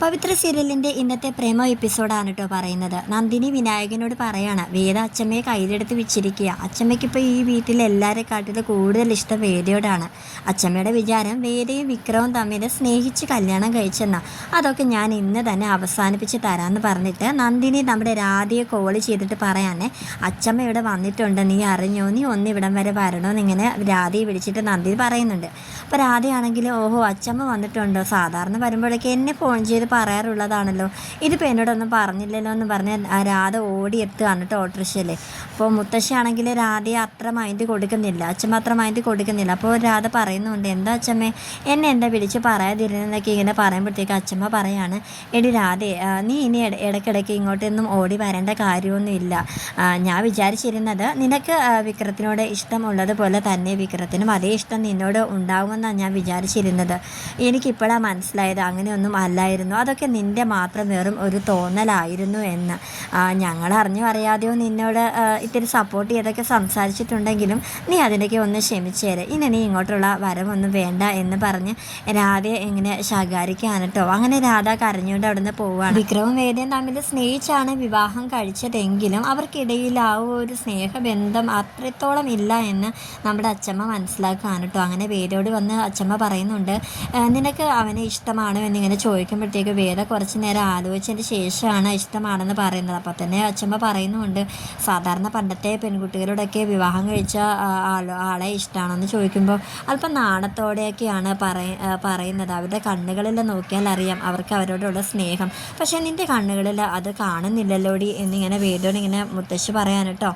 പവിത്ര സീരിയലിൻ്റെ ഇന്നത്തെ പ്രേമ എപ്പിസോഡാണ് കേട്ടോ പറയുന്നത്. നന്ദിനി വിനായകനോട് പറയാണ്, വേദ അച്ചമ്മയെ കയ്യിലെടുത്ത് വെച്ചിരിക്കുക. അച്ചമ്മയ്ക്കിപ്പോൾ ഈ വീട്ടിൽ എല്ലാവരെക്കാട്ടിലും കൂടുതൽ ഇഷ്ടം വേദയോടാണ്. അച്ചമ്മയുടെ വിചാരം വേദയും വിക്രവും തമ്മിൽ സ്നേഹിച്ച് കല്യാണം കഴിച്ചെന്ന. അതൊക്കെ ഞാൻ ഇന്ന് തന്നെ അവസാനിപ്പിച്ച് തരാമെന്ന് പറഞ്ഞിട്ട് നന്ദിനി നമ്മുടെ രാധയെ കോൾ ചെയ്തിട്ട് പറയാനേ, അച്ചമ്മ ഇവിടെ വന്നിട്ടുണ്ട്, നീ അറിഞ്ഞോ, നീ ഒന്നിവിടം വരെ വരണമെന്ന് ഇങ്ങനെ രാധയെ വിളിച്ചിട്ട് നന്ദിനി പറയുന്നുണ്ട്. അപ്പോൾ രാധയാണെങ്കിൽ, ഓഹോ അച്ചമ്മ വന്നിട്ടുണ്ടോ, സാധാരണ വരുമ്പോഴേക്ക് എന്നെ ഫോൺ ചെയ്ത് പറയാറുള്ളതാണല്ലോ, ഇതിപ്പോൾ എന്നോടൊന്നും പറഞ്ഞില്ലല്ലോ എന്ന് പറഞ്ഞ് രാധ ഓടിയെത്തുകയാണ് കേട്ടോ ഓട്ടോറിക്ഷയിൽ. അപ്പോൾ മുത്തശ്ശിയാണെങ്കിൽ രാധയെ അത്ര മൈൻഡ് കൊടുക്കുന്നില്ല, അച്ഛമ്മ അത്ര മൈൻഡ് കൊടുക്കുന്നില്ല. അപ്പോൾ രാധ പറയുന്നുണ്ട്, എന്താ അച്ഛമ്മേ എന്നെ എന്താ വിളിച്ച് പറയാതിരുന്നതൊക്കെ ഇങ്ങനെ പറയുമ്പോഴത്തേക്ക് അച്ഛമ്മ പറയാണ്, എടി രാധേ, നീ ഇനി ഇടയ്ക്കിടയ്ക്ക് ഇങ്ങോട്ടൊന്നും ഓടി വരേണ്ട കാര്യമൊന്നുമില്ല. ഞാൻ വിചാരിച്ചിരുന്നത് നിനക്ക് വിക്രത്തിനോട് ഇഷ്ടമുള്ളതുപോലെ തന്നെ വിക്രത്തിനും അതേ ഇഷ്ടം നിന്നോട് ഉണ്ടാകുമെന്നാണ് ഞാൻ വിചാരിച്ചിരുന്നത്. എനിക്കിപ്പോഴാണ് മനസ്സിലായത് അങ്ങനെയൊന്നും അല്ലായിരുന്നു, അതൊക്കെ നിൻ്റെ മാത്രം വെറും ഒരു തോന്നലായിരുന്നു എന്ന്. ഞങ്ങൾ അറിഞ്ഞോ അറിയാതെയോ നിന്നോട് ഇത്തിരി സപ്പോർട്ട് ചെയ്തൊക്കെ സംസാരിച്ചിട്ടുണ്ടെങ്കിലും നീ അതിനൊക്കെ ഒന്ന് ക്ഷമിച്ചേര്, ഇനി നീ ഇങ്ങോട്ടുള്ള വരവൊന്നും വേണ്ട എന്ന് പറഞ്ഞ് രാധയെ ഇങ്ങനെ ശകാരിക്കുകയാണ് കേട്ടോ. അങ്ങനെ രാധ കരഞ്ഞുകൊണ്ട് അവിടെ നിന്ന് പോവുകയാണ്. വിക്രവും വേദയും തമ്മിൽ സ്നേഹിച്ചാണ് വിവാഹം കഴിച്ചതെങ്കിലും അവർക്കിടയിൽ ആ ഒരു സ്നേഹബന്ധം അത്രത്തോളം ഇല്ല എന്ന് നമ്മുടെ അച്ചമ്മ മനസ്സിലാക്കുകയാണ് കേട്ടോ. അങ്ങനെ വേദയോട് വന്ന് അച്ചമ്മ പറയുന്നുണ്ട്, നിനക്ക് അവനെ ഇഷ്ടമാണോ എന്നിങ്ങനെ ചോദിക്കുമ്പോഴത്തേക്ക് വേദ കുറച്ച് നേരം ആലോചിച്ചതിന് ശേഷമാണ് ഇഷ്ടമാണെന്ന് പറയുന്നത്. അപ്പോൾ തന്നെ അച്ചമ്മ പറയുന്നുണ്ട്, സാധാരണ പണ്ടത്തെ പെൺകുട്ടികളോടൊക്കെ വിവാഹം കഴിച്ച ആളെ ഇഷ്ടമാണെന്ന് ചോദിക്കുമ്പോൾ അല്പം നാണത്തോടെയൊക്കെയാണ് പറയുന്നത്. അവരുടെ കണ്ണുകളിൽ നോക്കിയാൽ അറിയാം അവർക്ക് അവരോടുള്ള സ്നേഹം, പക്ഷേ നിൻ്റെ കണ്ണുകളിൽ അത് കാണുന്നില്ലല്ലോടി എന്നിങ്ങനെ വേദോട് ഇങ്ങനെ മുത്തശ്ശി പറയാൻ കേട്ടോ.